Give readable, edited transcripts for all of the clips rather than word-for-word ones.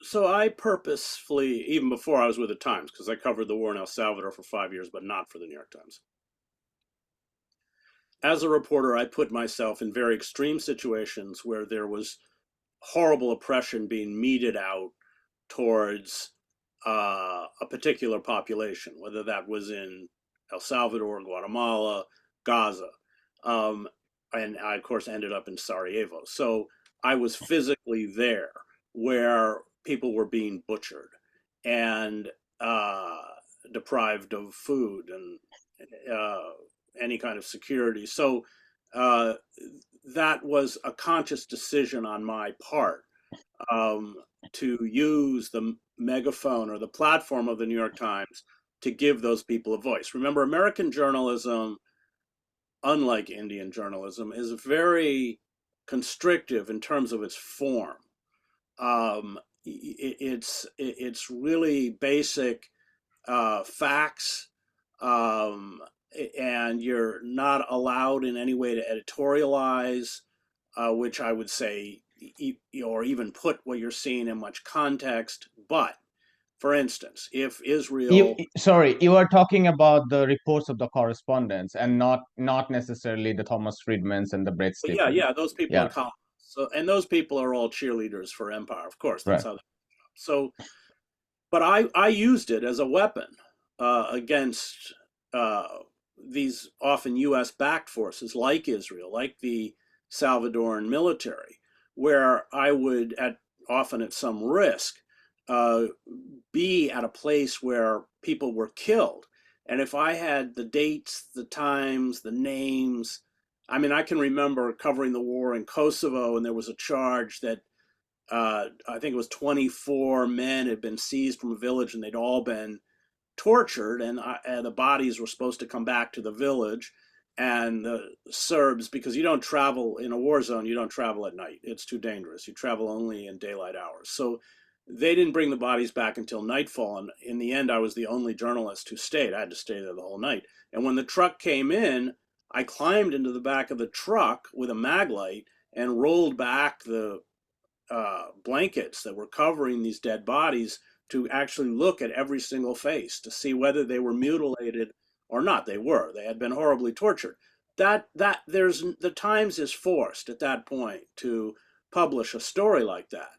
So I purposefully, even before I was with the Times, because I covered the war in El Salvador for 5 years, but not for the New York Times. As a reporter, I put myself in very extreme situations where there was horrible oppression being meted out towards a particular population, whether that was in El Salvador, Guatemala, Gaza. Um, and I, of course, ended up in Sarajevo. So I was physically there where people were being butchered and deprived of food and uh, any kind of security. So uh, that was a conscious decision on my part um, to use the megaphone or the platform of the New York Times to give those people a voice. Remember, American journalism, unlike Indian journalism, is very constrictive in terms of its form. It's really basic facts, um, and you're not allowed in any way to editorialize, which I would say, or even put what you're seeing in much context. But for instance, if Israel, Sorry, you are talking about the reports of the correspondence and not necessarily the Thomas Friedmans and the Brett yeah, Stephens. yeah, those people are Yeah, columnists. So, and those people are all cheerleaders for empire. Of course, that's right. how they. So, but I used it as a weapon against uh, these often U.S. backed forces like Israel, like the Salvadoran military, where I would often at some risk uh, be at a place where people were killed. And if I had the dates, the times, the names, I mean, I can remember covering the war in Kosovo, and there was a charge that I think it was 24 men had been seized from a village and they'd all been tortured, and the bodies were supposed to come back to the village. And the Serbs, because you don't travel in a war zone, you don't travel at night. It's too dangerous. You travel only in daylight hours. So they didn't bring the bodies back until nightfall. And in the end, I was the only journalist who stayed. I had to stay there the whole night. And when the truck came in, I climbed into the back of the truck with a mag light and rolled back the blankets that were covering these dead bodies to actually look at every single face to see whether they were mutilated or not. They were. They had been horribly tortured. That there's the Times is forced at that point to publish a story like that.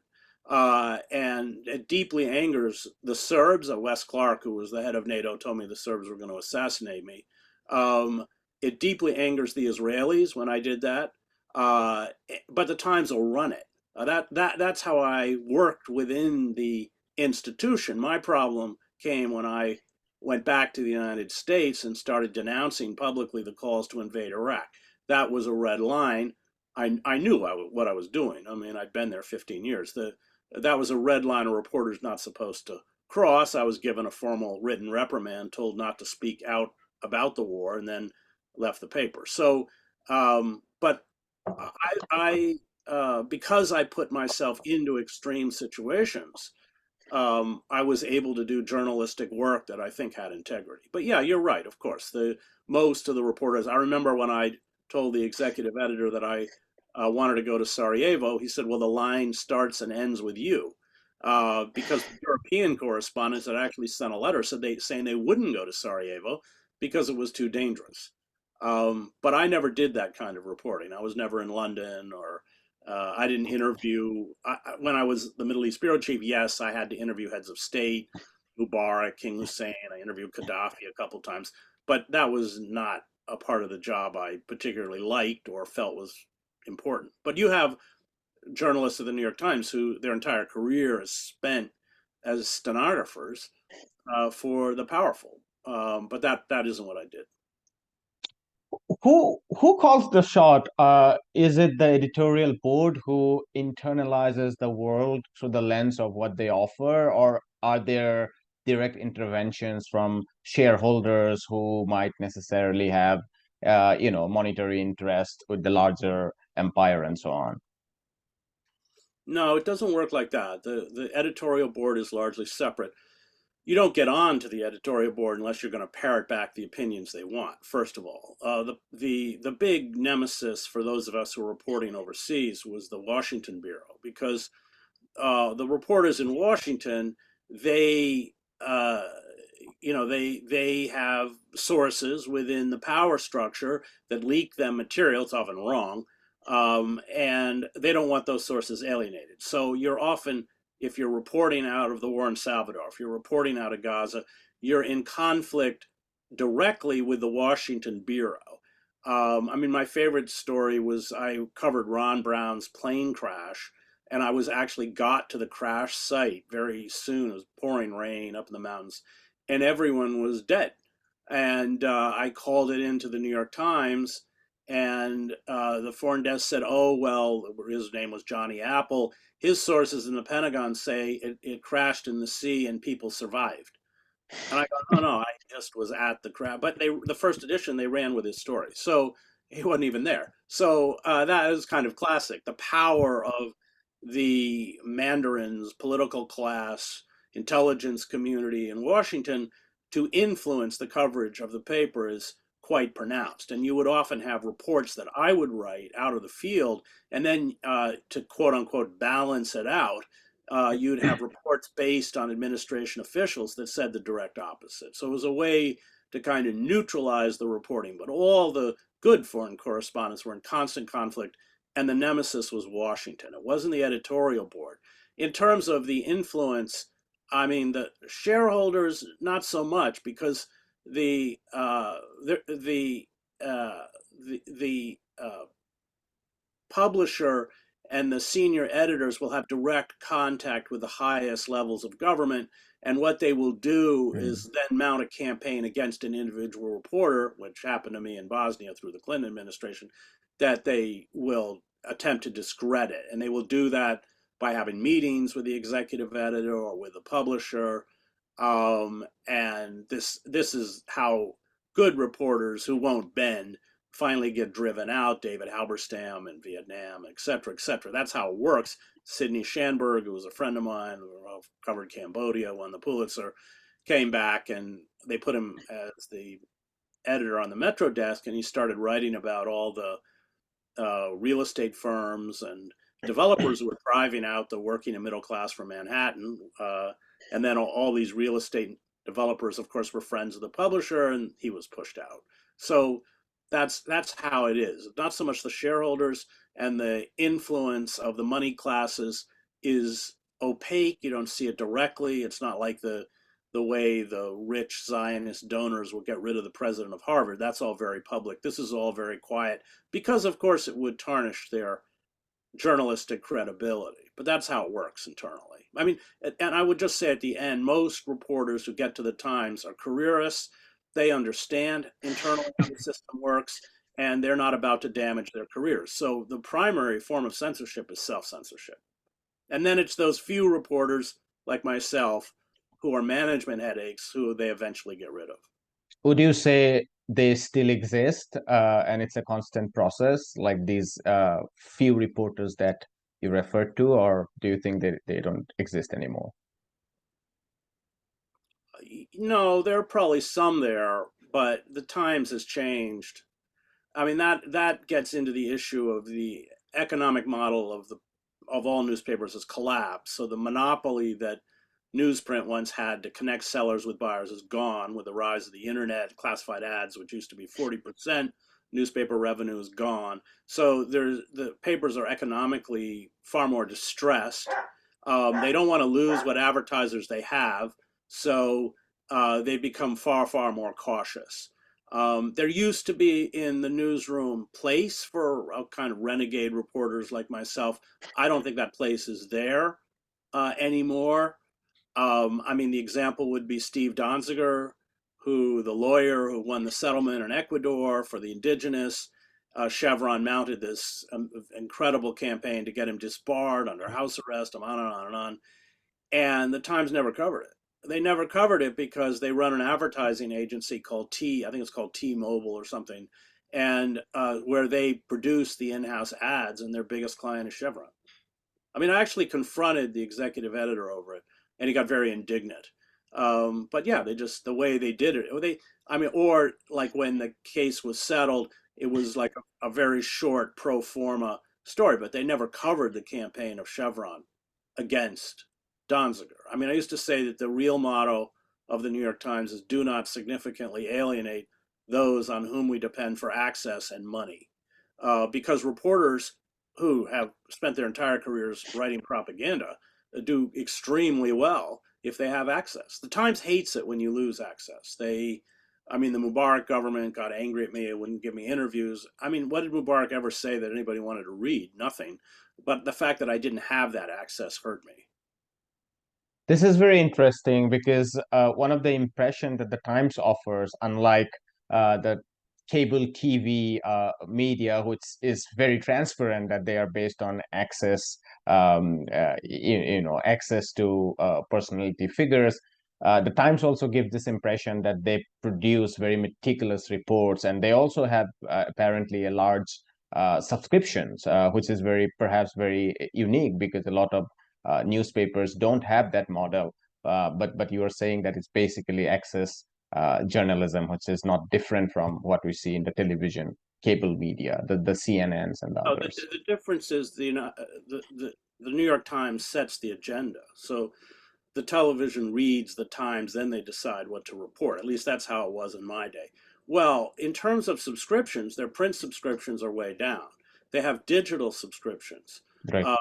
And it deeply angers the Serbs. Wes Clark, who was the head of NATO, told me the Serbs were going to assassinate me. It deeply angers the Israelis when I did that. But the Times will run it. That's how I worked within the institution. My problem came when I went back to the United States and started denouncing publicly the calls to invade Iraq. That was a red line. I knew what I was doing. I mean, I'd been there 15 years. That was a red line a reporter's not supposed to cross. I was given a formal written reprimand, told not to speak out about the war, and then left the paper. So, but I because I put myself into extreme situations, I was able to do journalistic work that I think had integrity. But yeah, you're right. Of course, the most of the reporters. I remember when I told the executive editor that I wanted to go to Sarajevo. He said, "Well, the line starts and ends with you." Because the European correspondents had actually sent a letter saying they wouldn't go to Sarajevo because it was too dangerous. But I never did that kind of reporting. I was never in London, or I didn't interview. When I was the Middle East bureau chief, yes, I had to interview heads of state, Mubarak, King Hussein. I interviewed Gaddafi a couple times, but that was not a part of the job I particularly liked or felt was important. But you have journalists of the New York Times who their entire career is spent as stenographers for the powerful. But that isn't what I did. Who calls the shot? Is it the editorial board who internalizes the world through the lens of what they offer, or are there direct interventions from shareholders who might necessarily have, monetary interest with the larger empire and so on? No, it doesn't work like that. The editorial board is largely separate. You don't get on to the editorial board unless you're going to parrot back the opinions they want. First of all, the big nemesis for those of us who were reporting overseas was the Washington bureau, because the reporters in Washington, they uh, they have sources within the power structure that leak them material. It's often wrong, and they don't want those sources alienated. So you're often, if you're reporting out of the war in Salvador, if you're reporting out of Gaza, you're in conflict directly with the Washington bureau. I mean, my favorite story was I covered Ron Brown's plane crash, and I was actually got to the crash site very soon. It was pouring rain up in the mountains, and everyone was dead. And I called it into the New York Times, and the foreign desk said, "Oh well," his name was Johnny Apple. His sources in the Pentagon say it crashed in the sea and people survived. And I go, no, I just was at the crowd. But the first edition, they ran with his story. So he wasn't even there. So that is kind of classic. The power of the Mandarins, political class, intelligence community in Washington to influence the coverage of the paper is quite pronounced. And you would often have reports that I would write out of the field, and then to quote unquote balance it out, you'd have reports based on administration officials that said the direct opposite. So it was a way to kind of neutralize the reporting. But all the good foreign correspondents were in constant conflict, and the nemesis was Washington. It wasn't the editorial board. In terms of the influence, I mean, the shareholders, not so much, because the publisher and the senior editors will have direct contact with the highest levels of government. And what they will do is then mount a campaign against an individual reporter, which happened to me in Bosnia through the Clinton administration, that they will attempt to discredit. And they will do that by having meetings with the executive editor or with the publisher. And this is how good reporters who won't bend finally get driven out. David Halberstam in Vietnam, et cetera, et cetera. That's how it works. Sidney Schanberg, who was a friend of mine, who covered Cambodia, won the Pulitzer, came back and they put him as the editor on the Metro desk, and he started writing about all the real estate firms and developers who were driving out the working and middle class from Manhattan. And then all these real estate developers, of course, were friends of the publisher, and he was pushed out. So that's how it is. Not so much the shareholders, and the influence of the money classes is opaque. You don't see it directly. It's not like the way the rich Zionist donors will get rid of the president of Harvard. That's all very public. This is all very quiet because, of course, it would tarnish their journalistic credibility. But that's how it works internally. I mean, and I would just say at the end, most reporters who get to the Times are careerists. They understand internally how the system works, and they're not about to damage their careers. So the primary form of censorship is self-censorship. And then it's those few reporters like myself who are management headaches who they eventually get rid of. Would you say they still exist and it's a constant process, like these few reporters that you referred to, or do you think they don't exist anymore? No, there are probably some there, but the Times has changed. I mean, that gets into the issue of the economic model of all newspapers has collapsed. So the monopoly that newsprint once had to connect sellers with buyers is gone with the rise of the internet. Classified ads, which used to be 40% newspaper revenue, is gone. So the papers are economically far more distressed. They don't want to lose what advertisers they have, so they become far more cautious. There used to be in the newsroom place for kind of renegade reporters like myself. I don't think that place is there anymore. I mean, the example would be Steve Donziger, the lawyer who won the settlement in Ecuador for the indigenous. Chevron mounted this incredible campaign to get him disbarred under house arrest, on and on and on. And the Times never covered it. They never covered it because they run an advertising agency called I think it's called T-Mobile or something, and where they produce the in-house ads, and their biggest client is Chevron. I mean, I actually confronted the executive editor over it, and he got very indignant. But yeah, the way they did it, or like when the case was settled, it was like a very short pro forma story, but they never covered the campaign of Chevron against Donziger. I mean, I used to say that the real motto of the New York Times is do not significantly alienate those on whom we depend for access and money. Because reporters who have spent their entire careers writing propaganda do extremely well if they have access. The Times hates it when you lose access. I mean, the Mubarak government got angry at me. It wouldn't give me interviews. I mean, what did Mubarak ever say that anybody wanted to read? Nothing. But the fact that I didn't have that access hurt me. This is very interesting because one of the impression that the Times offers, unlike the cable TV media, which is very transparent that they are based on access, access to personality figures. The Times also give this impression that they produce very meticulous reports, and they also have apparently a large subscriptions, which is perhaps very unique because a lot of newspapers don't have that model. But you are saying that it's basically access journalism, which is not different from what we see in the television, cable media, the CNNs and the Oh, others. the difference is the New York Times sets the agenda. So the television reads the Times, then they decide what to report. At least that's how it was in my day. Well, in terms of subscriptions, their print subscriptions are way down. They have digital subscriptions. Right. Uh,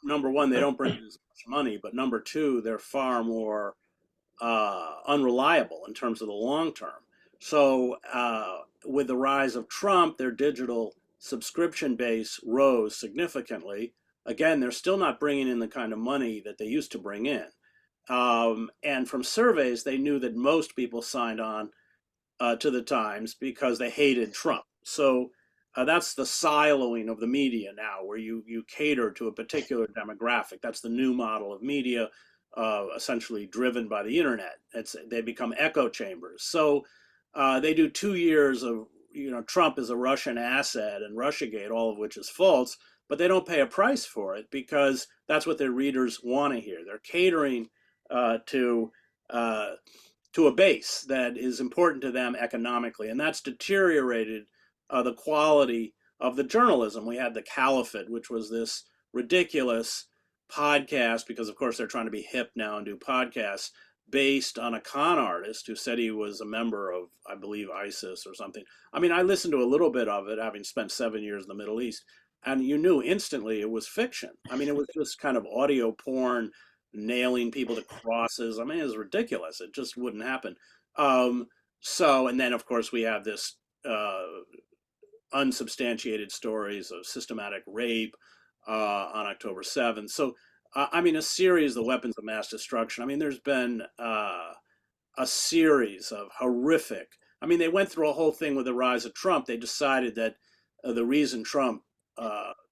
Number one, they don't bring in as much money, but number two, they're far more unreliable in terms of the long term. So, with the rise of Trump, their digital subscription base rose significantly. Again, they're still not bringing in the kind of money that they used to bring in. And from surveys, they knew that most people signed on to the Times because they hated Trump. So that's the siloing of the media now, where you cater to a particular demographic. That's the new model of media, essentially driven by the internet. They become echo chambers. So they do 2 years of Trump is a Russian asset and RussiaGate, all of which is false, but they don't pay a price for it because that's what their readers want to hear. They're catering to uh, to a base that is important to them economically, and that's deteriorated the quality of the journalism. We had the Caliphate, which was this ridiculous podcast, because of course they're trying to be hip now and do podcasts based on a con artist who said he was a member of, I believe, ISIS or something. I mean, I listened to a little bit of it, having spent 7 years in the Middle East, and you knew instantly it was fiction. I mean, it was just kind of audio porn, nailing people to crosses. I mean, it was ridiculous. It just wouldn't happen. Um, and then of course we have this unsubstantiated stories of systematic rape on October 7th. So, I mean, a series of weapons of mass destruction. I mean, there's been a series of horrific. I mean, they went through a whole thing with the rise of Trump. They decided that the reason Trump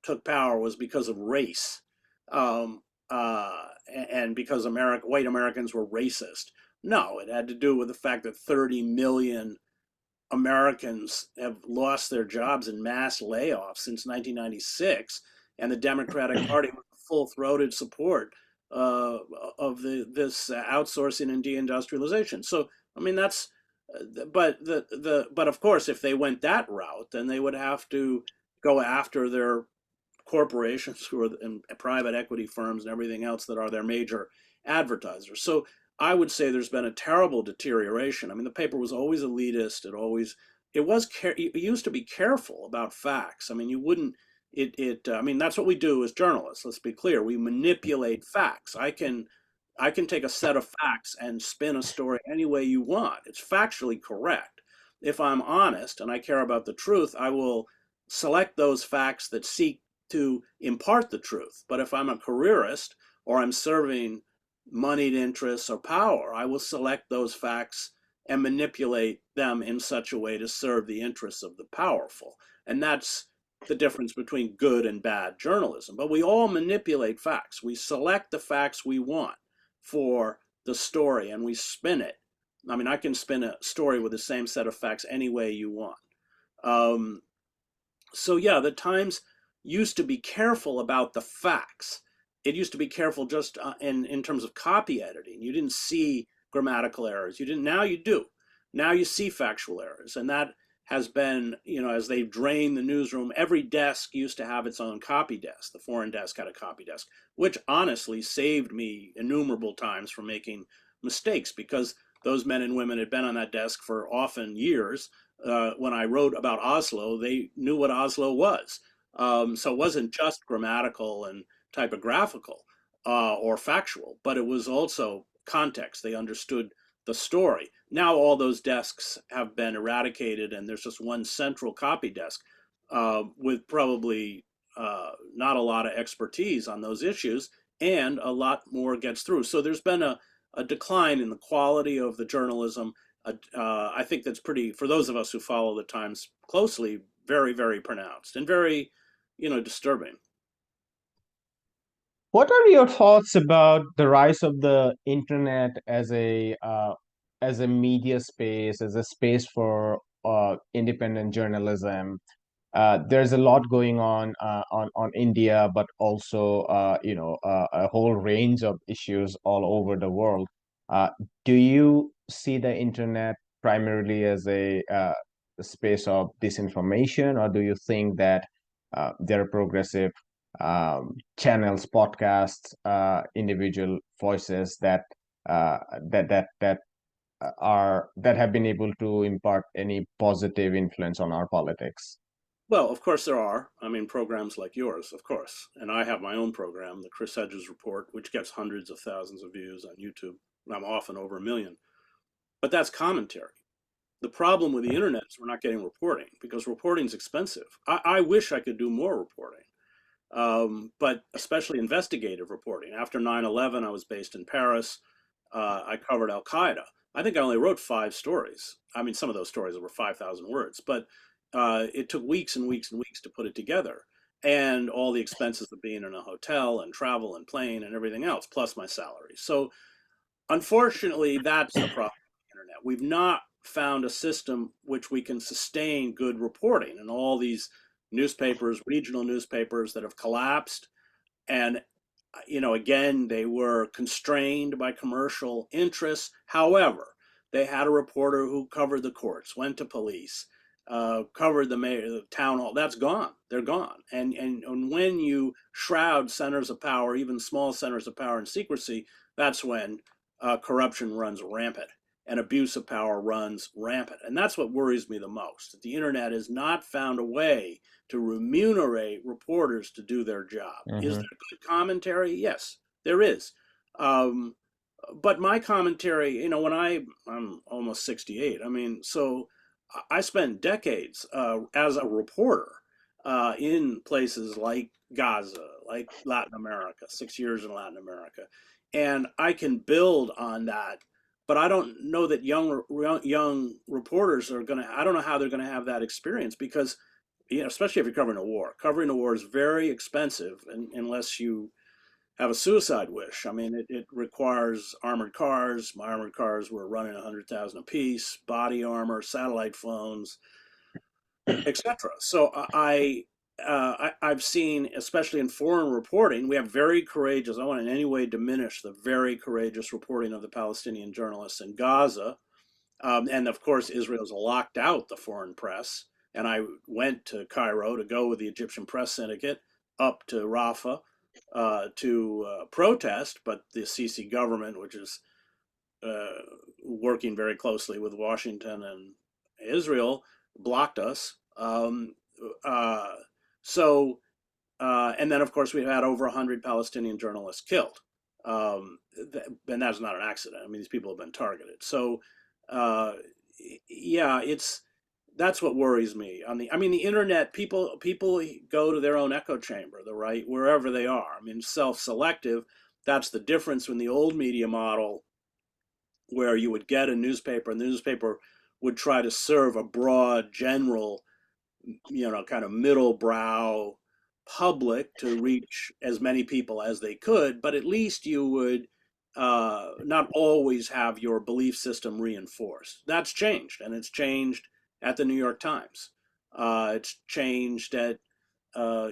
took power was because of race, um, and because white Americans were racist. No, it had to do with the fact that 30 million Americans have lost their jobs in mass layoffs since 1996, and the Democratic Party with full-throated support of this outsourcing and deindustrialization. So, I mean, that's, but of course, if they went that route, then they would have to go after their corporations who are and private equity firms and everything else that are their major advertisers. So I would say there's been a terrible deterioration. I mean, the paper was always elitist. It used to be careful about facts. I mean, you wouldn't, I mean, that's what we do as journalists. Let's be clear. We manipulate facts. I can take a set of facts and spin a story any way you want. It's factually correct. If I'm honest and I care about the truth, I will select those facts that seek to impart the truth. But if I'm a careerist or I'm serving moneyed interests or power, I will select those facts and manipulate them in such a way to serve the interests of the powerful. And that's the difference between good and bad journalism. But we all manipulate facts. We select the facts we want for the story and we spin it. I mean, I can spin a story with the same set of facts any way you want. Um, so yeah, the Times used to be careful about the facts. It used to be careful just in terms of copy editing. You didn't see grammatical errors. You didn't. Now you do. Now you see factual errors, and has been, as they've drained the newsroom, every desk used to have its own copy desk. The foreign desk had a copy desk, which honestly saved me innumerable times from making mistakes, because those men and women had been on that desk for often years. When I wrote about Oslo, they knew what Oslo was. So it wasn't just grammatical and typographical or factual, but it was also context. They understood the story. Now all those desks have been eradicated, and there's just one central copy desk with probably not a lot of expertise on those issues, and a lot more gets through. So there's been a decline in the quality of the journalism. I think that's pretty, for those of us who follow the Times closely, very, very pronounced and very, disturbing. What are your thoughts about the rise of the internet as a media space, as a space for independent journalism? There's a lot going on India, but also a whole range of issues all over the world. Uh, do you see the internet primarily as a space of disinformation, or do you think that there are progressive channels, podcasts, individual voices that uh, that that have been able to impart any positive influence on our politics? Well, of course there are. I mean, programs like yours, of course. And I have my own program, the Chris Hedges Report, which gets hundreds of thousands of views on YouTube. I'm often over 1 million. But that's commentary. The problem with the internet is we're not getting reporting, because reporting is expensive. I wish I could do more reporting, but especially investigative reporting. After 9/11, I was based in Paris. I covered Al Qaeda. I think I only wrote 5 stories. I mean, some of those stories were 5,000 words, but it took weeks and weeks and weeks to put it together. And all the expenses of being in a hotel and travel and plane and everything else, plus my salary. So unfortunately, that's the problem with the internet. We've not found a system which we can sustain good reporting, and all these newspapers, regional newspapers that have collapsed. And again, they were constrained by commercial interests. However, they had a reporter who covered the courts, went to police, covered the mayor, the town hall. That's gone. They're gone. And when you shroud centers of power, even small centers of power, in secrecy, that's when corruption runs rampant and abuse of power runs rampant. And that's what worries me the most, that the internet has not found a way to remunerate reporters to do their job. Is Hmm. there good commentary? Yes, there is. Um, but my commentary, when I'm almost 68, I mean, so I spent decades as a reporter in places like Gaza, like Latin America, 6 years in Latin America, and I can build on that. But I don't know that young reporters are gonna. I don't know how they're gonna have that experience, because especially if you're covering a war. Covering a war is very expensive, unless you have a suicide wish. I mean, it requires armored cars. My armored cars were running 100,000 a piece, body armor, satellite phones, etc. So I've seen, especially in foreign reporting, we have very courageous. I don't want in any way diminish the very courageous reporting of the Palestinian journalists in Gaza. And of course, Israel's locked out the foreign press. And I went to Cairo to go with the Egyptian Press Syndicate up to Rafah to protest, but the Sisi government, which is uh, working very closely with Washington and Israel, blocked us. Uh, so, and then of course we've had over 100 Palestinian journalists killed, and that's not an accident. I mean, these people have been targeted. So, uh, yeah, that's what worries me. I mean, the internet, people go to their own echo chamber, the right, wherever they are. I mean, self-selective. That's the difference in the old media model, where you would get a newspaper, and the newspaper would try to serve a broad, general, kind of middle brow public to reach as many people as they could, but at least you would not always have your belief system reinforced. That's changed, and it's changed at the New York Times. It's changed at I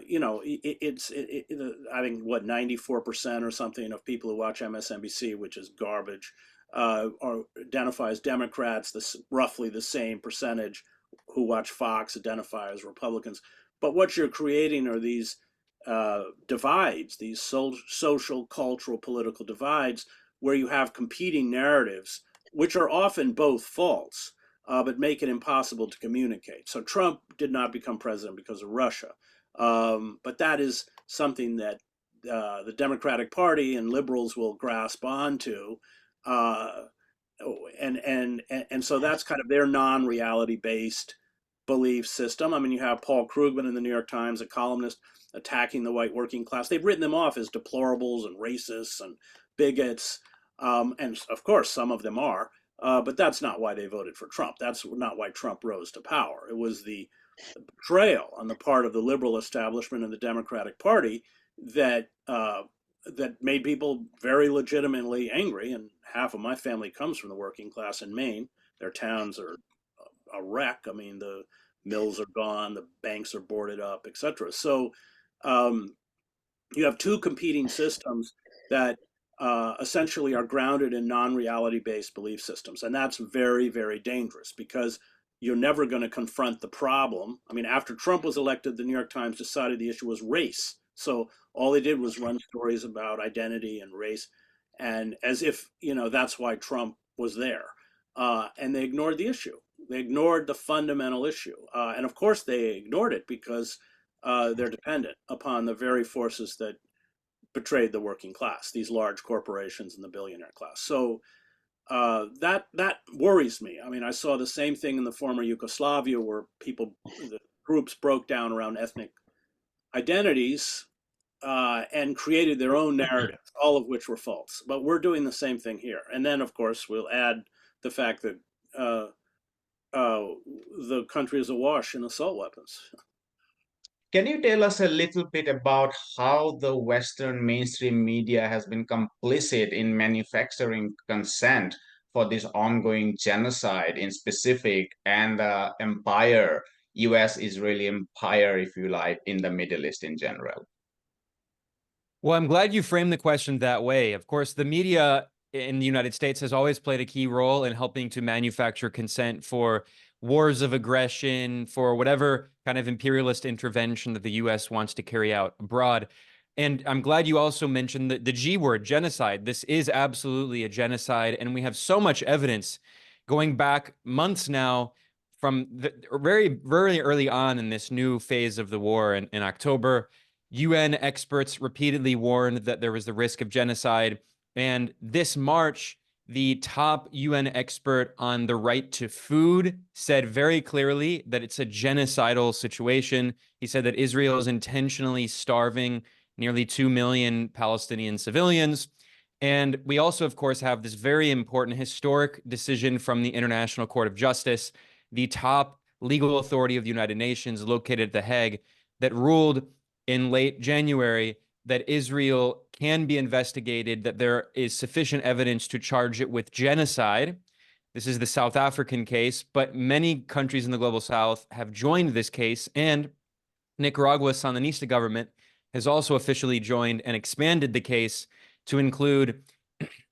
think what 94% or something of people who watch MSNBC, which is garbage, identify as Democrats. This roughly the same percentage who watch Fox identify as Republicans. But what you're creating are these divides, these social, cultural, political divides, where you have competing narratives, which are often both false, but make it impossible to communicate. So Trump did not become president because of Russia. But that is something that the Democratic Party and liberals will grasp onto. Uh, and so that's kind of their non-reality based belief system. I mean, you have Paul Krugman in the New York Times, a columnist, attacking the white working class. They've written them off as deplorables and racists and bigots, and of course some of them are. But that's not why they voted for Trump. That's not why Trump rose to power. It was the betrayal on the part of the liberal establishment and the Democratic Party that that made people very legitimately angry. And half of my family comes from the working class in Maine. Their towns are a wreck. I mean, the mills are gone, the banks are boarded up, etc. So um, you have two competing systems that essentially are grounded in non-reality based belief systems, and that's very, very dangerous because you're never going to confront the problem. I mean, after Trump was elected, the New York Times decided the issue was race. So all they did was run stories about identity and race, and as if that's why Trump was there, and they ignored the issue. They ignored the fundamental issue, and of course they ignored it because they're dependent upon the very forces that betrayed the working class, these large corporations and the billionaire class. So that worries me. I mean, I saw the same thing in the former Yugoslavia, where the groups broke down around ethnic identities and created their own narratives, all of which were false. But we're doing the same thing here. And then, of course, we'll add the fact that the country is awash in assault weapons. Can you tell us a little bit about how the Western mainstream media has been complicit in manufacturing consent for this ongoing genocide in specific and the empire, US-Israeli empire, if you like, in the Middle East in general? Well, I'm glad you framed the question that way. Of course, the media in the United States has always played a key role in helping to manufacture consent for wars of aggression, for whatever kind of imperialist intervention that the US wants to carry out abroad. And I'm glad you also mentioned the G word, genocide. This is absolutely a genocide. And we have so much evidence going back months now from very, very early on in this new phase of the war in October. UN experts repeatedly warned that there was the risk of genocide. And this March, the top UN expert on the right to food said very clearly that it's a genocidal situation. He said that Israel is intentionally starving nearly 2 million Palestinian civilians. And we also, of course, have this very important historic decision from the International Court of Justice, the top legal authority of the United Nations located at The Hague, that ruled in late January that Israel can be investigated, that there is sufficient evidence to charge it with genocide. This is the South African case, but many countries in the global South have joined this case, and Nicaragua's Sandinista government has also officially joined and expanded the case to include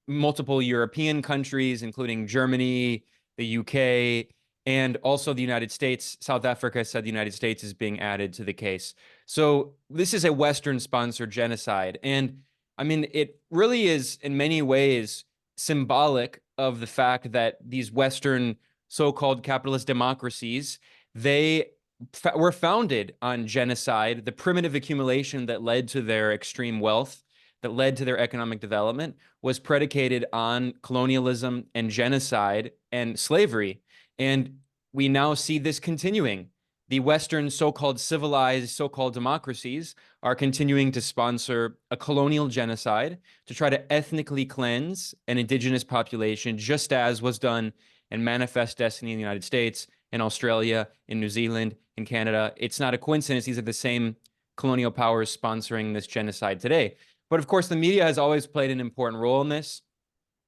multiple European countries, including Germany, the UK, and also the United States. South Africa said the United States is being added to the case. So this is a Western-sponsored genocide. And I mean, it really is in many ways symbolic of the fact that these Western so-called capitalist democracies, they were founded on genocide, the primitive accumulation that led to their extreme wealth, that led to their economic development, was predicated on colonialism and genocide and slavery. And we now see this continuing. The Western so-called civilized, so-called democracies are continuing to sponsor a colonial genocide to try to ethnically cleanse an indigenous population, just as was done in Manifest Destiny in the United States, in Australia, in New Zealand, in Canada. It's not a coincidence. These are the same colonial powers sponsoring this genocide today. But of course, the media has always played an important role in this.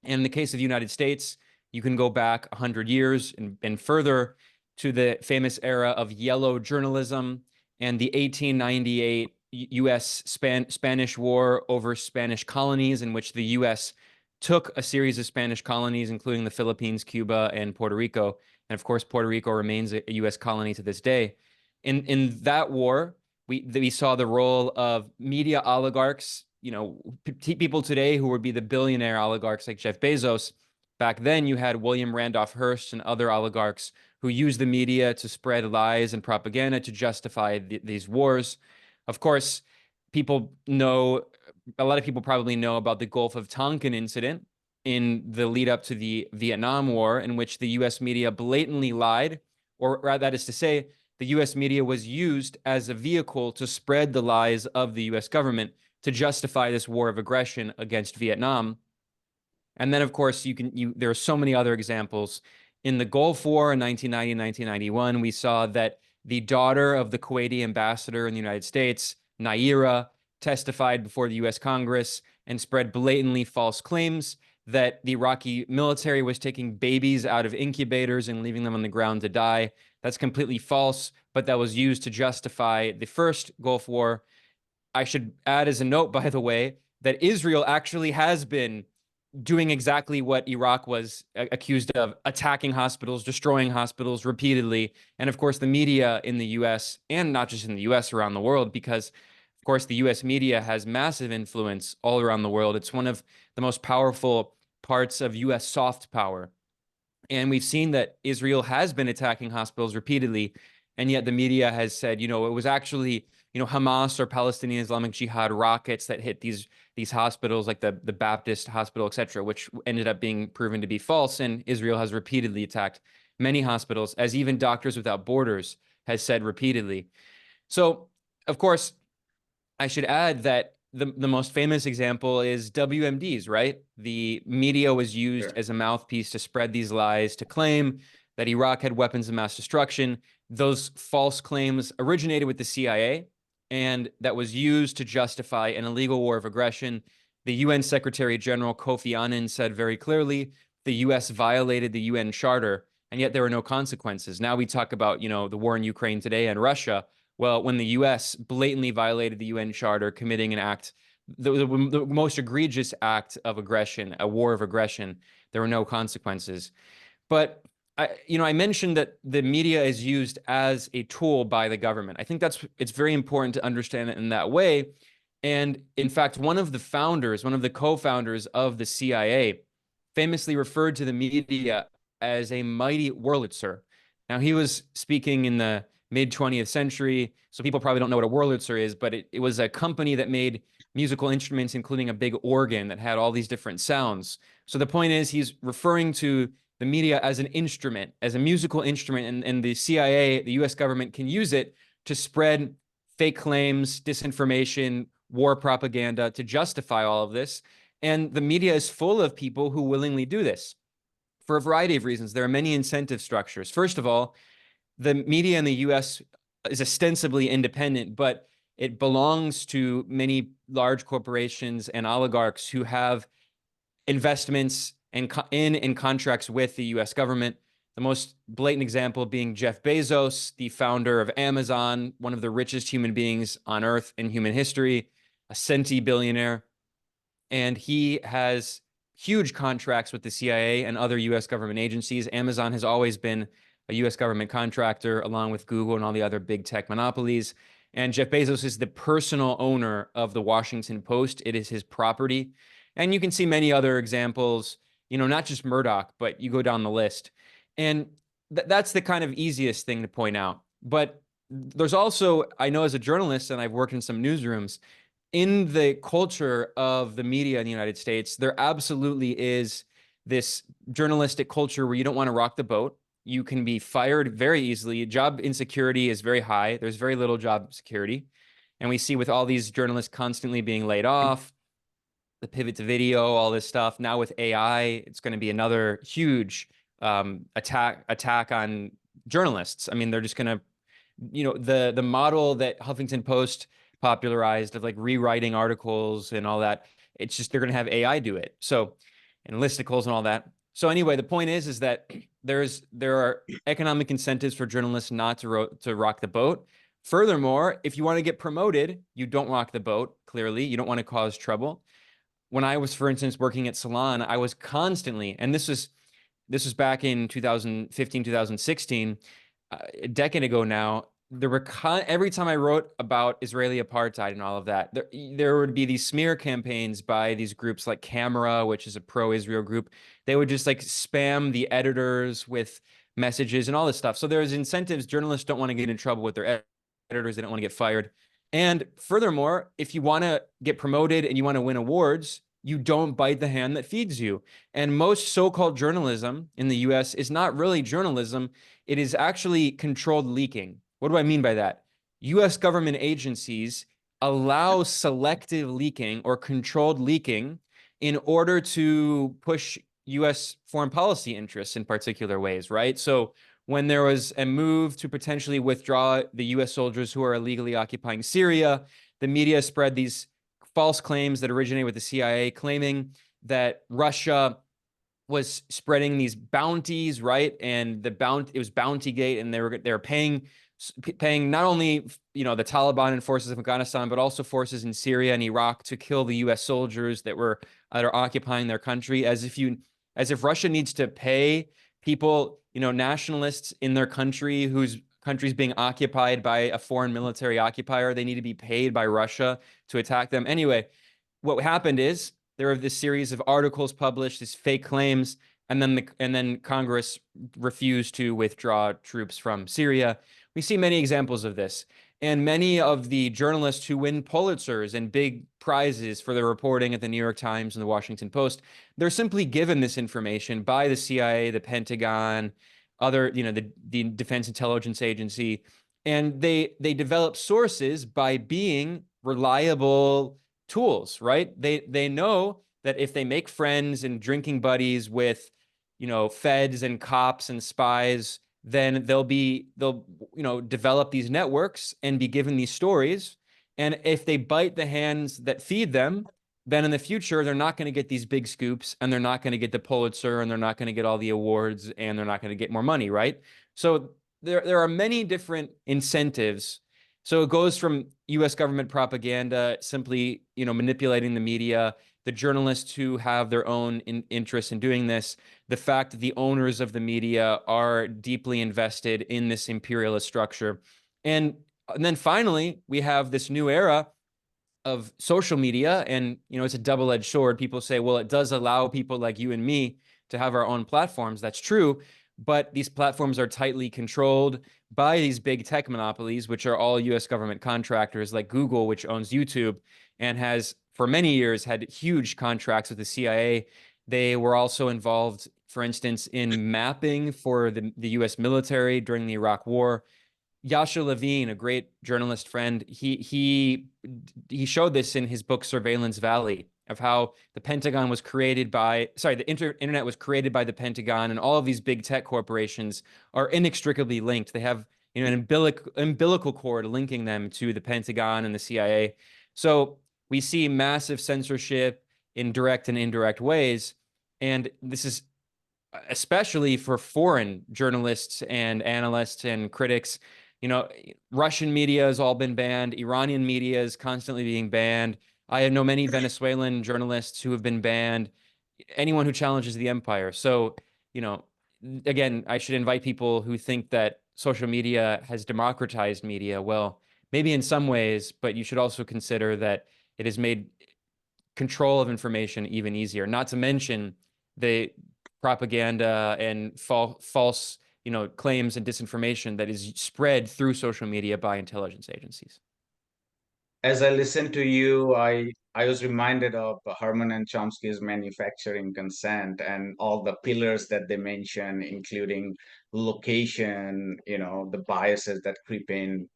And in the case of the United States, you can go back 100 years and further to the famous era of yellow journalism and the 1898 U.S. Spanish War over Spanish colonies, in which the U.S. took a series of Spanish colonies, including the Philippines, Cuba, and Puerto Rico, And of course, Puerto Rico remains a U.S. colony to this day. In that war, we saw the role of media oligarchs, people today who would be the billionaire oligarchs like Jeff Bezos. Back then, you had William Randolph Hearst and other oligarchs who used the media to spread lies and propaganda to justify these wars. Of course, a lot of people probably know about the Gulf of Tonkin incident in the lead up to the Vietnam War, in which the US media blatantly lied, or rather, that is to say, the US media was used as a vehicle to spread the lies of the US government to justify this war of aggression against Vietnam. And then, of course, there are so many other examples. In the Gulf War in 1990 and 1991, we saw that the daughter of the Kuwaiti ambassador in the United States, Naira, testified before the US Congress and spread blatantly false claims that the Iraqi military was taking babies out of incubators and leaving them on the ground to die. That's completely false, but that was used to justify the first Gulf War. I should add as a note, by the way, that Israel actually has been doing exactly what Iraq was accused of, attacking hospitals, destroying hospitals repeatedly. And of course, the media in the US, and not just in the US, around the world, because of course, the US media has massive influence all around the world. It's one of the most powerful parts of US soft power. And we've seen that Israel has been attacking hospitals repeatedly. And yet the media has said, it was actually, Hamas or Palestinian Islamic Jihad rockets that hit these hospitals, like the Baptist hospital, etc., which ended up being proven to be false. And Israel has repeatedly attacked many hospitals, as even Doctors Without Borders has said repeatedly. So, of course, I should add that the most famous example is WMDs, right? The media was used as a mouthpiece to spread these lies, to claim that Iraq had weapons of mass destruction. Those false claims originated with the CIA, and that was used to justify an illegal war of aggression. The UN Secretary General Kofi Annan said very clearly the US violated the UN Charter, and yet there were no consequences. Now we talk about, the war in Ukraine today and Russia. Well, when the US blatantly violated the UN Charter, committing an act, the most egregious act of aggression, a war of aggression, there were no consequences. But I mentioned that the media is used as a tool by the government. I think it's very important to understand it in that way. And in fact, one of the co-founders of the CIA famously referred to the media as a mighty Wurlitzer. Now, he was speaking in the mid-20th century, so people probably don't know what a Wurlitzer is, but it was a company that made musical instruments, including a big organ that had all these different sounds. So the point is, he's referring to the media as an instrument, as a musical instrument, and the CIA, the US government, can use it to spread fake claims, disinformation, war propaganda to justify all of this. And the media is full of people who willingly do this for a variety of reasons. There are many incentive structures. First of all, the media in the US is ostensibly independent, but it belongs to many large corporations and oligarchs who have investments in contracts with the US government. The most blatant example being Jeff Bezos, the founder of Amazon, one of the richest human beings on earth in human history, a centibillionaire. And he has huge contracts with the CIA and other US government agencies. Amazon has always been a US government contractor, along with Google and all the other big tech monopolies. And Jeff Bezos is the personal owner of the Washington Post. It is his property. And you can see many other examples, not just Murdoch, but you go down the list. And that's the kind of easiest thing to point out. But there's also, I know as a journalist, and I've worked in some newsrooms, in the culture of the media in the United States, there absolutely is this journalistic culture where you don't want to rock the boat. You can be fired very easily. Job insecurity is very high. There's very little job security. And we see with all these journalists constantly being laid off, the pivot to video, all this stuff. Now with AI, it's going to be another huge attack on journalists. I mean, they're just going to, the model that Huffington Post popularized of like rewriting articles and all that, it's just they're going to have AI do it. So, and listicles and all that. So anyway, the point is that there are economic incentives for journalists not to rock the boat. Furthermore, if you want to get promoted, you don't rock the boat. Clearly, you don't want to cause trouble. When I was, for instance, working at Salon, I was constantly, and this was this was back in 2015, 2016, a decade ago now. There were every time I wrote about Israeli apartheid and all of that, there would be these smear campaigns by these groups like Camera, which is a pro-Israel group. They would just like spam the editors with messages and all this stuff. So there's incentives. Journalists don't want to get in trouble with their editors. They don't want to get fired. And furthermore, if you want to get promoted and you want to win awards, you don't bite the hand that feeds you. And most so-called journalism in the US is not really journalism. It is actually controlled leaking. What do I mean by that? US government agencies allow selective leaking or controlled leaking in order to push US foreign policy interests in particular ways, right? So when there was a move to potentially withdraw the US soldiers who are illegally occupying Syria, the media spread these false claims that originated with the CIA, claiming that Russia was spreading these bounties, right? And it was Bountygate, and they were paying not only the Taliban and forces of Afghanistan, but also forces in Syria and Iraq to kill the U.S. soldiers that are occupying their country, as if Russia needs to pay people, nationalists in their country whose country's being occupied by a foreign military occupier. They need to be paid by Russia to attack them. Anyway, what happened is there were this series of articles published, these fake claims, and then Congress refused to withdraw troops from Syria. We see many examples of this. And many of the journalists who win Pulitzers and big prizes for their reporting at the New York Times and the Washington Post, they're simply given this information by the CIA, the Pentagon, other, the Defense Intelligence Agency, and they develop sources by being reliable tools, right? They know that if they make friends and drinking buddies with, feds and cops and spies, then they'll develop these networks and be given these stories. And if they bite the hands that feed them, then in the future, they're not going to get these big scoops, and they're not going to get the Pulitzer, and they're not going to get all the awards, and they're not going to get more money, right? So there are many different incentives. So it goes from U.S. government propaganda, simply, manipulating the media, the journalists who have their own interest in doing this, the fact that the owners of the media are deeply invested in this imperialist structure. And then finally, we have this new era of social media, and it's a double-edged sword. People say, well, it does allow people like you and me to have our own platforms. That's true, but these platforms are tightly controlled by these big tech monopolies, which are all US government contractors, like Google, which owns YouTube and has for many years had huge contracts with the CIA. They were also involved, for instance, in mapping for the US military during the Iraq War. Yasha Levine, a great journalist friend, he showed this in his book Surveillance Valley, of how the Pentagon was created by, the internet was created by the Pentagon, and all of these big tech corporations are inextricably linked. They have an umbilical cord linking them to the Pentagon and the CIA. So we see massive censorship in direct and indirect ways, and this is especially for foreign journalists and analysts and critics. Russian media has all been banned. Iranian media is constantly being banned. I know many Venezuelan journalists who have been banned. Anyone who challenges the empire. So, again, I should invite people who think that social media has democratized media. Well, maybe in some ways, but you should also consider that it has made control of information even easier. Not to mention the propaganda and false claims and disinformation that is spread through social media by intelligence agencies. As I listened to you, I was reminded of Herman and Chomsky's manufacturing consent and all the pillars that they mention, including location, the biases that creep in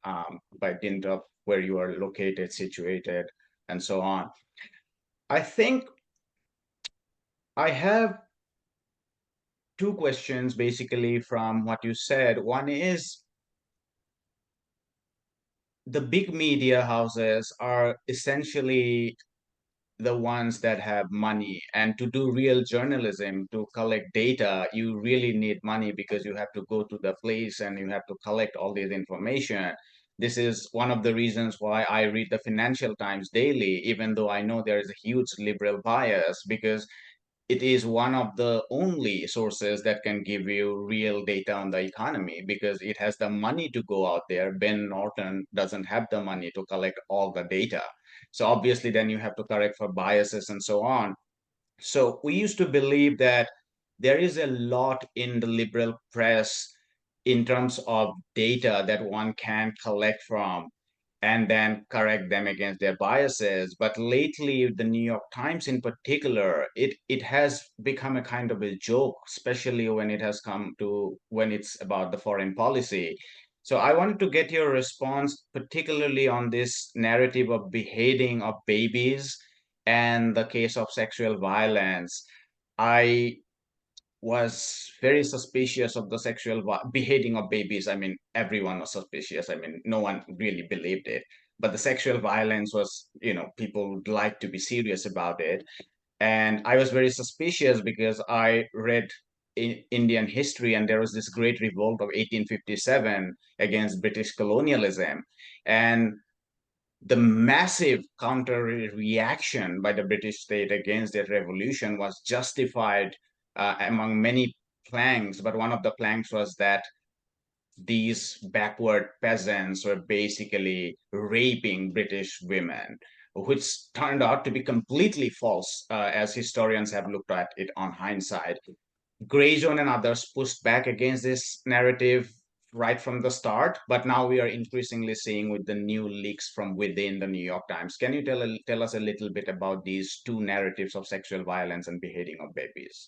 by dint of where you are located, situated, and so on. I think I have two questions basically from what you said. One is, the big media houses are essentially the ones that have money, and to do real journalism, to collect data, you really need money, because you have to go to the place and you have to collect all this information. This is one of the reasons why I read the Financial Times daily, even though I know there is a huge liberal bias, because it is one of the only sources that can give you real data on the economy because it has the money to go out there. Ben Norton doesn't have the money to collect all the data. So obviously then you have to correct for biases and so on. So we used to believe that there is a lot in the liberal press in terms of data that one can collect from and then correct them against their biases. But lately, the New York Times in particular, it has become a kind of a joke, especially when it has come to when it's about the foreign policy. So I wanted to get your response, particularly on this narrative of beheading of babies and the case of sexual violence. I was very suspicious of the beheading of babies. I mean, everyone was suspicious. I mean, no one really believed it. But the sexual violence was, people would like to be serious about it. And I was very suspicious because I read Indian history, and there was this great revolt of 1857 against British colonialism. And the massive counter reaction by the British state against that revolution was justified among many planks, but one of the planks was that these backward peasants were basically raping British women, which turned out to be completely false, as historians have looked at it on hindsight. Grayzone and others pushed back against this narrative right from the start, but now we are increasingly seeing with the new leaks from within the New York Times. Can you tell us a little bit about these two narratives of sexual violence and beheading of babies?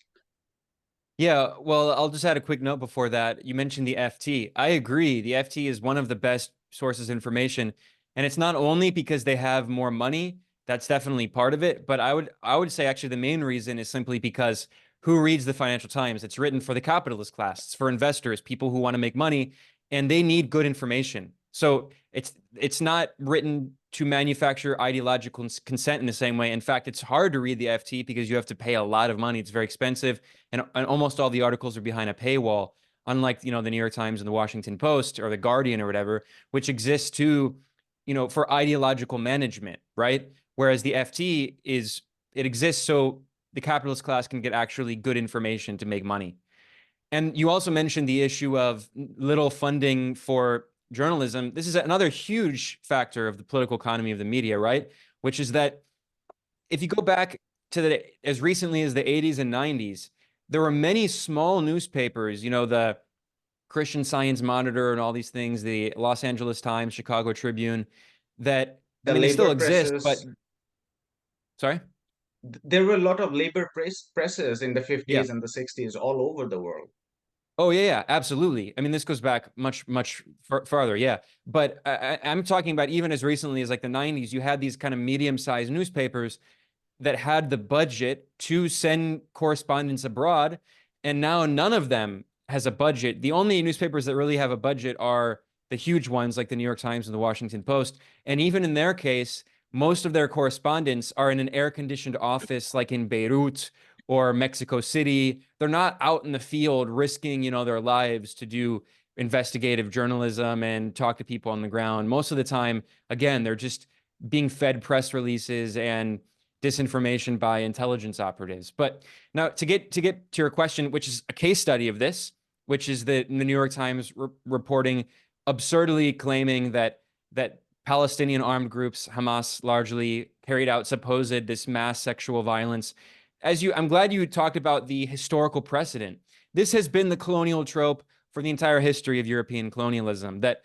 Yeah, well, I'll just add a quick note before that. You mentioned the FT. I agree. The FT is one of the best sources of information, and it's not only because they have more money. That's definitely part of it, but I would say actually the main reason is simply because who reads the Financial Times? It's written for the capitalist class. It's for investors, people who want to make money, and they need good information. So it's not written to manufacture ideological consent in the same way. In fact, it's hard to read the FT because you have to pay a lot of money. It's very expensive, and almost all the articles are behind a paywall. Unlike the New York Times and the Washington Post or the Guardian or whatever, which exists to for ideological management, right? Whereas the FT exists so the capitalist class can get actually good information to make money. And you also mentioned the issue of little funding for journalism. This is another huge factor of the political economy of the media, right? Which is that if you go back to as recently as the 80s and 90s, there were many small newspapers, the Christian Science Monitor and all these things, the Los Angeles Times, Chicago Tribune, that they still exist, but sorry? There were a lot of labor presses in the Yeah. 50s and the 60s all over the world. Oh yeah, absolutely. I mean, this goes back much farther. Yeah, but I'm talking about even as recently as like the 90s. You had these kind of medium-sized newspapers that had the budget to send correspondents abroad, and now none of them has a budget. The only newspapers that really have a budget are the huge ones like the New York Times and the Washington Post. And even in their case, most of their correspondents are in an air-conditioned office like in Beirut or Mexico City. They're not out in the field risking, their lives to do investigative journalism and talk to people on the ground. Most of the time, again, they're just being fed press releases and disinformation by intelligence operatives. But now to get to your question, which is a case study of this, which is the New York Times reporting absurdly claiming that Palestinian armed groups, Hamas largely, carried out supposed this mass sexual violence. I'm glad you talked about the historical precedent. This has been the colonial trope for the entire history of European colonialism, that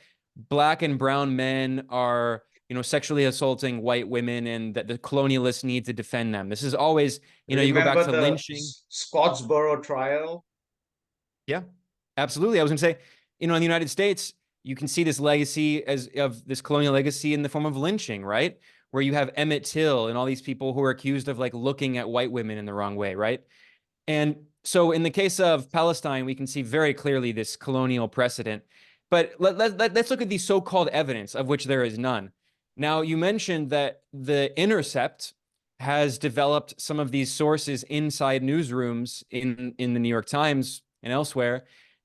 Black and brown men are sexually assaulting white women, and that the colonialists need to defend them. This is always, you go back to lynching. Scottsboro trial. Yeah, absolutely. I was going to say, in the United States, you can see this legacy of this colonial legacy in the form of lynching, right? Where you have Emmett Till and all these people who are accused of like looking at white women in the wrong way, right? And so in the case of Palestine, we can see very clearly this colonial precedent. But let's look at the so-called evidence, of which there is none. Now, you mentioned that The Intercept has developed some of these sources inside newsrooms in the New York Times and elsewhere.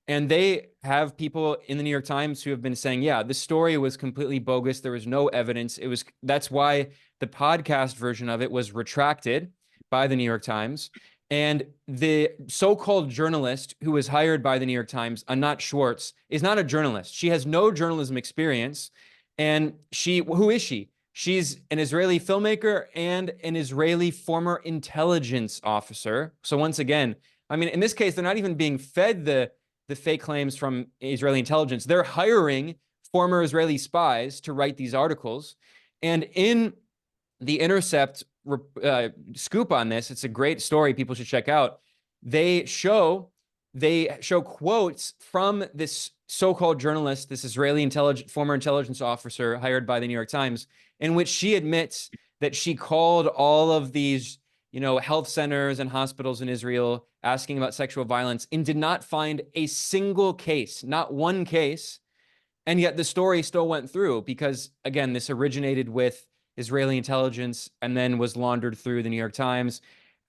And they have people in the New York Times who have been saying, yeah, this story was completely bogus. There was no evidence. That's why the podcast version of it was retracted by the New York Times. And the so-called journalist who was hired by the New York Times, Anat Schwartz, is not a journalist. She has no journalism experience. And who is she? She's an Israeli filmmaker and an Israeli former intelligence officer. So once again, I mean, in this case, they're not even being fed the fake claims from Israeli intelligence. They're hiring former Israeli spies to write these articles. And in The Intercept scoop on this, it's a great story people should check out. They show quotes from this so-called journalist, this Israeli former intelligence officer hired by the New York Times, in which she admits that she called all of these, health centers and hospitals in Israel asking about sexual violence and did not find a single case, not one case. And yet the story still went through because, again, this originated with Israeli intelligence and then was laundered through the New York Times.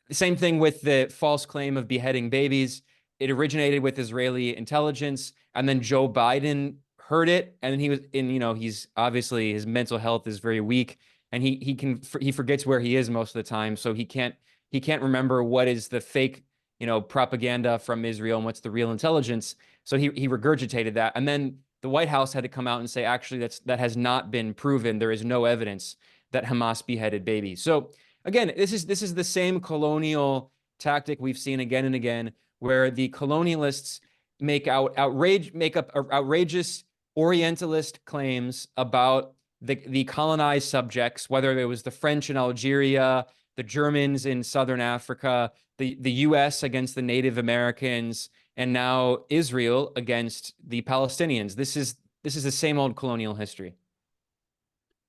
The same thing with the false claim of beheading babies. It originated with Israeli intelligence, and then Joe Biden heard it, and he's obviously, his mental health is very weak, and he forgets where he is most of the time, so he can't remember what is the fake propaganda from Israel and what's the real intelligence. So he regurgitated that, and then the White House had to come out and say, actually, that has not been proven. There is no evidence that Hamas beheaded babies. So again, this is the same colonial tactic we've seen again and again, where the colonialists make up outrageous Orientalist claims about the colonized subjects, whether it was the French in Algeria, the Germans in Southern Africa, the U.S. against the Native Americans, and now Israel against the Palestinians. This is the same old colonial history.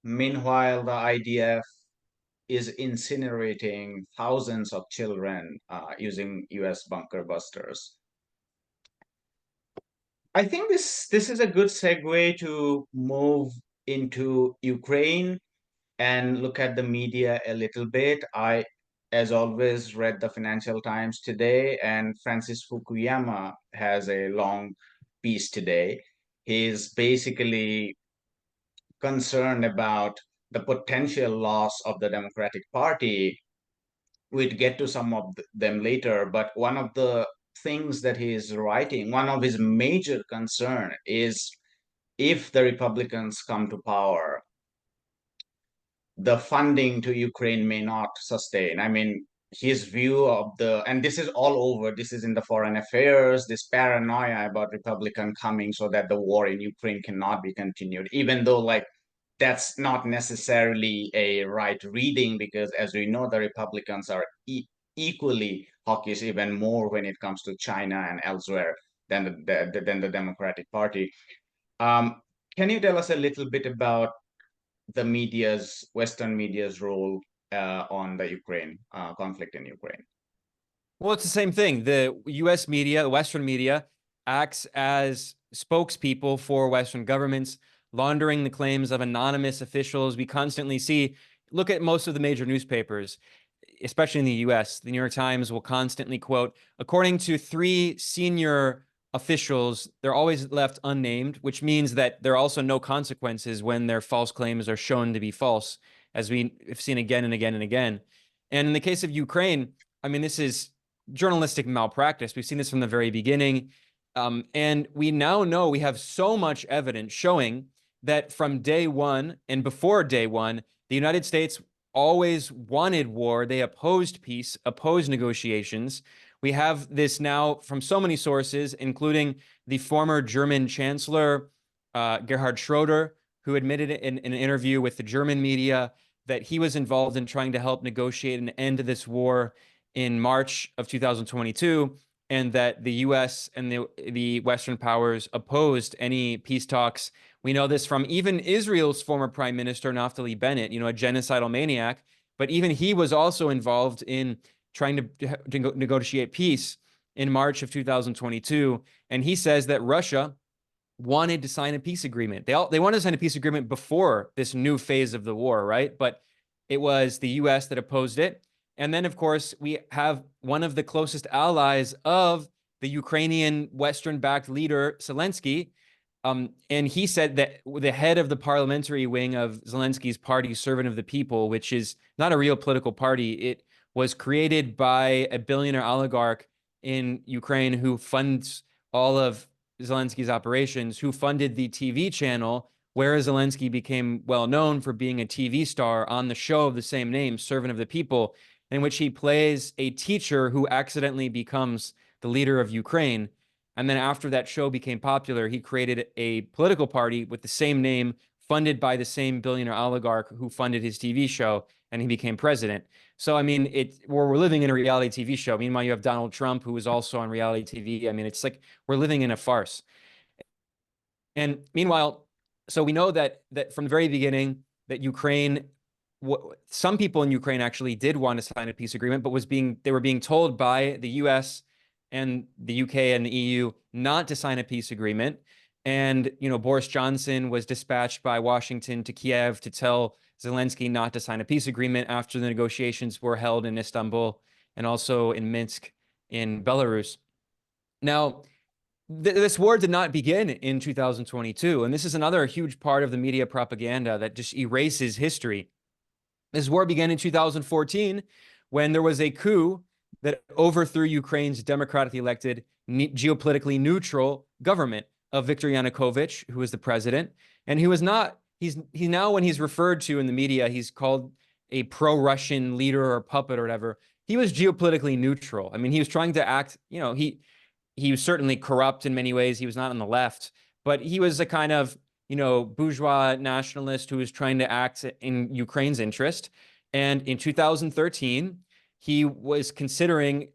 Meanwhile, the IDF is incinerating thousands of children using US bunker busters. I think this is a good segue to move into Ukraine and look at the media a little bit. I, as always, read the Financial Times today, and Francis Fukuyama has a long piece today. He's basically concerned about the potential loss of the Democratic Party. We'd get to some of them later, but one of the things that he's writing, one of his major concern is if the Republicans come to power, the funding to Ukraine may not sustain. I mean, his view of and this is all over, this is in the foreign affairs, this paranoia about Republican coming so that the war in Ukraine cannot be continued, even though that's not necessarily a right reading, because as we know, the Republicans are equally hawkish, even more when it comes to China and elsewhere than the Democratic Party. Can you tell us a little bit about the Western media's role on the Ukraine conflict in Ukraine? Well, it's the same thing. The U.S. media, the Western media, acts as spokespeople for Western governments, laundering the claims of anonymous officials. We constantly see, look at most of the major newspapers, especially in the U.S., the New York Times will constantly quote, according to 3 senior officials, they're always left unnamed, which means that there are also no consequences when their false claims are shown to be false, as we have seen again and again and again. And in the case of Ukraine, I mean, this is journalistic malpractice. We've seen this from the very beginning. And we now know, we have so much evidence showing that from day one and before day one, the United States always wanted war. They opposed peace, opposed negotiations. We have this now from so many sources, including the former German Chancellor, Gerhard Schroeder, who admitted in an interview with the German media that he was involved in trying to help negotiate an end to this war in March of 2022, and that the U.S. and the Western powers opposed any peace talks. We know this from even Israel's former prime minister, Naftali Bennett, a genocidal maniac, but even he was also involved in trying to negotiate peace in March of 2022. And he says that Russia wanted to sign a peace agreement. They wanted to sign a peace agreement before this new phase of the war, right? But it was the U.S. that opposed it. And then, of course, we have one of the closest allies of the Ukrainian Western-backed leader, Zelensky. And he said that the head of the parliamentary wing of Zelensky's party, Servant of the People, which is not a real political party, it was created by a billionaire oligarch in Ukraine who funds all of Zelensky's operations, who funded the TV channel where Zelensky became well known for being a TV star on the show of the same name, Servant of the People, in which he plays a teacher who accidentally becomes the leader of Ukraine. And then after that show became popular, he created a political party with the same name, funded by the same billionaire oligarch who funded his TV show, and he became president. So, I mean, we're living in a reality TV show. Meanwhile, you have Donald Trump, who is also on reality TV. I mean, it's like we're living in a farce. And meanwhile, so we know that from the very beginning that Ukraine, some people in Ukraine actually did want to sign a peace agreement, but they were being told by the US and the UK and the EU not to sign a peace agreement. And, Boris Johnson was dispatched by Washington to Kiev to tell Zelensky not to sign a peace agreement after the negotiations were held in Istanbul and also in Minsk in Belarus. Now, this war did not begin in 2022, and this is another huge part of the media propaganda that just erases history. This war began in 2014 when there was a coup that overthrew Ukraine's democratically elected, geopolitically neutral government of Viktor Yanukovych, who was the president, and he's now, when he's referred to in the media, he's called a pro-Russian leader or puppet or whatever. He was geopolitically neutral. I mean, he was trying to act, he was certainly corrupt in many ways. He was not on the left, but he was a kind of, bourgeois nationalist who was trying to act in Ukraine's interest. And in 2013, he was considering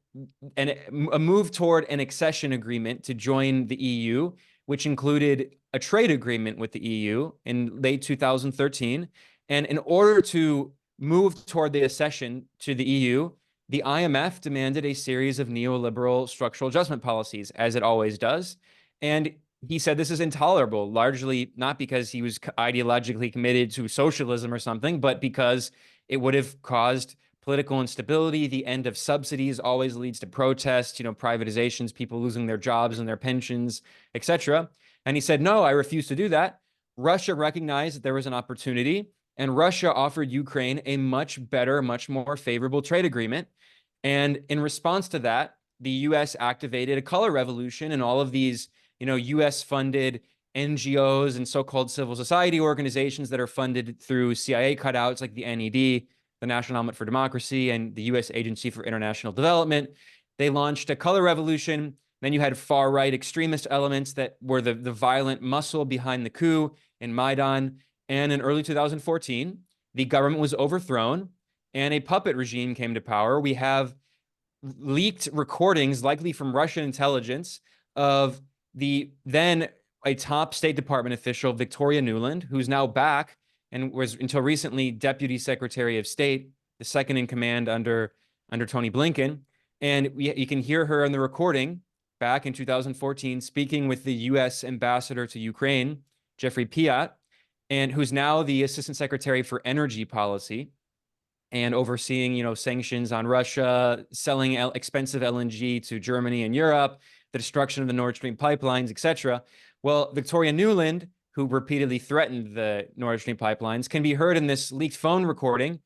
a move toward an accession agreement to join the EU, which included a trade agreement with the EU in late 2013. And in order to move toward the accession to the EU, the IMF demanded a series of neoliberal structural adjustment policies, as it always does. And he said this is intolerable, largely not because he was ideologically committed to socialism or something, but because it would have caused political instability. The end of subsidies always leads to protests, privatizations, people losing their jobs and their pensions, etc. And he said, no, I refuse to do that. Russia recognized that there was an opportunity, and Russia offered Ukraine a much better, much more favorable trade agreement. And in response to that, the US activated a color revolution, and all of these, US-funded NGOs and so-called civil society organizations that are funded through CIA cutouts like the NED, the National Endowment for Democracy, and the US Agency for International Development, they launched a color revolution. Then you had far-right extremist elements that were the violent muscle behind the coup in Maidan. And in early 2014, the government was overthrown and a puppet regime came to power. We have leaked recordings, likely from Russian intelligence, of then a top State Department official, Victoria Nuland, who's now back and was until recently Deputy Secretary of State, the second in command under Tony Blinken. And you can hear her in the recording back in 2014 speaking with the U.S. ambassador to Ukraine, Jeffrey Piat, and who's now the Assistant Secretary for Energy Policy and overseeing, sanctions on Russia, selling expensive LNG to Germany and Europe, the destruction of the Nord Stream pipelines, etc. Well, Victoria Nuland, who repeatedly threatened the Nord Stream pipelines, can be heard in this leaked phone recording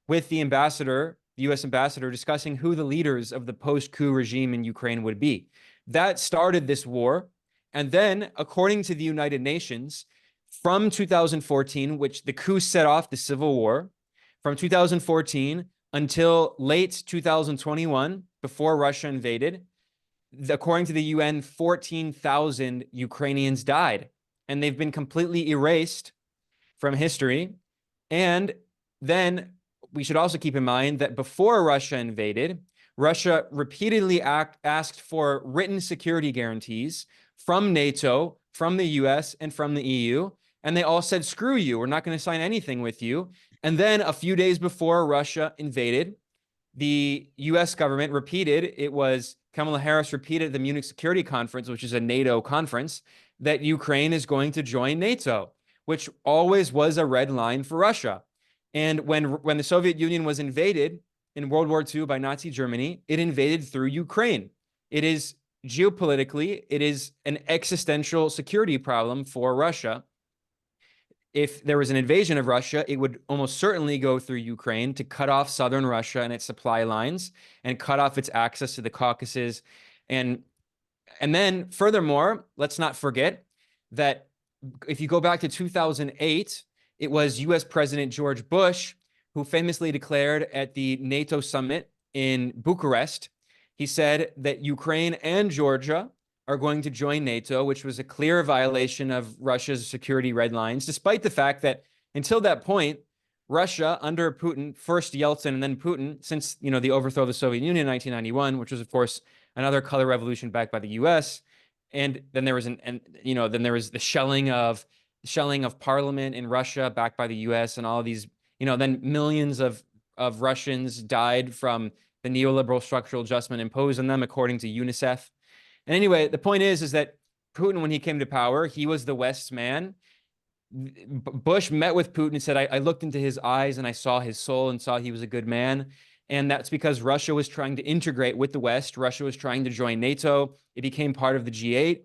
with the ambassador, the U.S. ambassador, discussing who the leaders of the post-coup regime in Ukraine would be. That started this war. And then, according to the United Nations, from 2014, which the coup set off the civil war, from 2014 until late 2021, before Russia invaded, according to the UN, 14,000 Ukrainians died, and they've been completely erased from history. And then we should also keep in mind that before Russia invaded, Russia repeatedly asked for written security guarantees from NATO, from the US, and from the EU. And they all said, screw you, we're not going to sign anything with you. And then a few days before Russia invaded, the US government repeated, Kamala Harris repeated at the Munich Security Conference, which is a NATO conference, that Ukraine is going to join NATO, which always was a red line for Russia. And when the Soviet Union was invaded in World War II by Nazi Germany, it invaded through Ukraine. It is geopolitically, it is an existential security problem for Russia. if there was an invasion of Russia, it would almost certainly go through Ukraine to cut off southern Russia and its supply lines and cut off its access to the Caucasus. And then furthermore, let's not forget that if you go back to 2008, it was US President George Bush who famously declared at the NATO summit in Bucharest, he said that Ukraine and Georgia are going to join NATO, which was a clear violation of Russia's security red lines, despite the fact that until that point, Russia under Putin, first Yeltsin and then Putin, since the overthrow of the Soviet Union in 1991, which was of course another color revolution backed by the U.S., and then there was the shelling of parliament in Russia backed by the U.S. and all of these, then millions of Russians died from the neoliberal structural adjustment imposed on them, according to UNICEF. And anyway, the point is that Putin, when he came to power, he was the West's man. Bush met with Putin and said, I looked into his eyes and I saw his soul and saw he was a good man. And that's because Russia was trying to integrate with the West. Russia was trying to join NATO. It became part of the G8.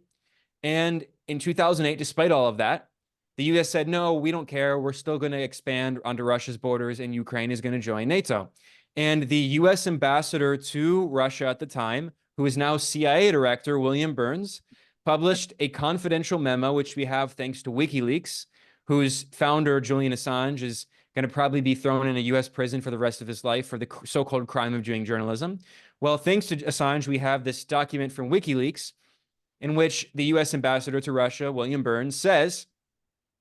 And in 2008, despite all of that, the US said, no, we don't care. We're still going to expand onto Russia's borders and Ukraine is going to join NATO. And the US ambassador to Russia at the time, who is now CIA director, William Burns, published a confidential memo, which we have thanks to WikiLeaks, whose founder, Julian Assange, is going to probably be thrown in a US prison for the rest of his life for the so-called crime of doing journalism. Well, thanks to Assange, we have this document from WikiLeaks in which the US ambassador to Russia, William Burns, says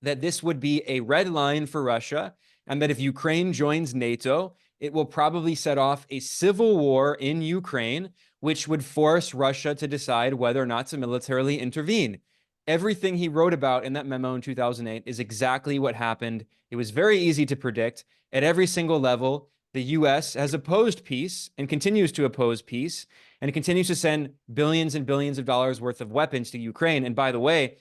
that this would be a red line for Russia and that if Ukraine joins NATO, it will probably set off a civil war in Ukraine, which would force Russia to decide whether or not to militarily intervene. Everything he wrote about in that memo in 2008 is exactly what happened. It was very easy to predict. At every single level, the US has opposed peace and continues to oppose peace and continues to send billions and billions of dollars worth of weapons to Ukraine. And by the way,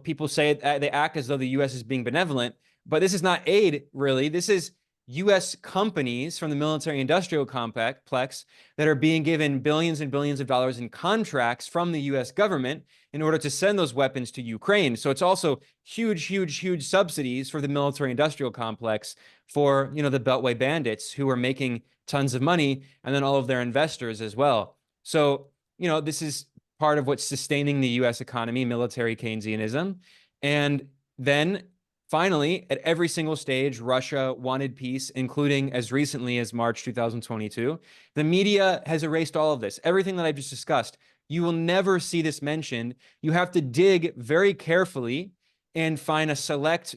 people say they act as though the US is being benevolent, but this is not aid, really. This is US companies from the military-industrial complex that are being given billions and billions of dollars in contracts from the US government in order to send those weapons to Ukraine. So it's also huge, huge, huge subsidies for the military-industrial complex for, the Beltway bandits who are making tons of money, and then all of their investors as well. So, this is part of what's sustaining the US economy, military Keynesianism. And then finally, at every single stage, Russia wanted peace, including as recently as March 2022. The media has erased all of this. Everything that I've just discussed, you will never see this mentioned. You have to dig very carefully and find a select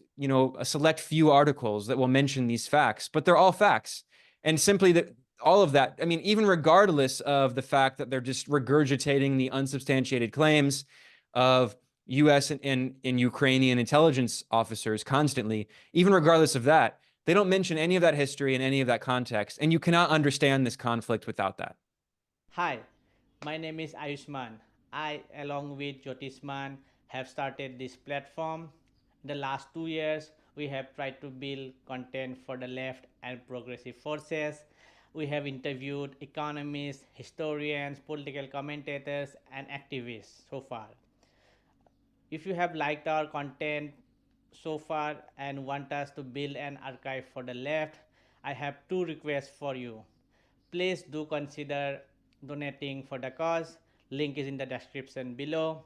few articles that will mention these facts, but they're all facts. And simply that all of that, even regardless of the fact that they're just regurgitating the unsubstantiated claims of US and Ukrainian intelligence officers constantly, even regardless of that, they don't mention any of that history and any of that context. And you cannot understand this conflict without that. Hi, my name is Ayushman. I, along with Jyotisman, have started this platform. In the last 2 years, we have tried to build content for the left and progressive forces. We have interviewed economists, historians, political commentators, and activists so far. If you have liked our content so far and want us to build an archive for the left, I have 2 requests for you. Please do consider donating for the cause. Link is in the description below.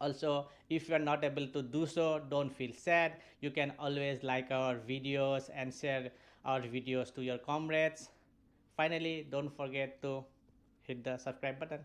Also, if you are not able to do so, don't feel sad. You can always like our videos and share our videos to your comrades. Finally, don't forget to hit the subscribe button.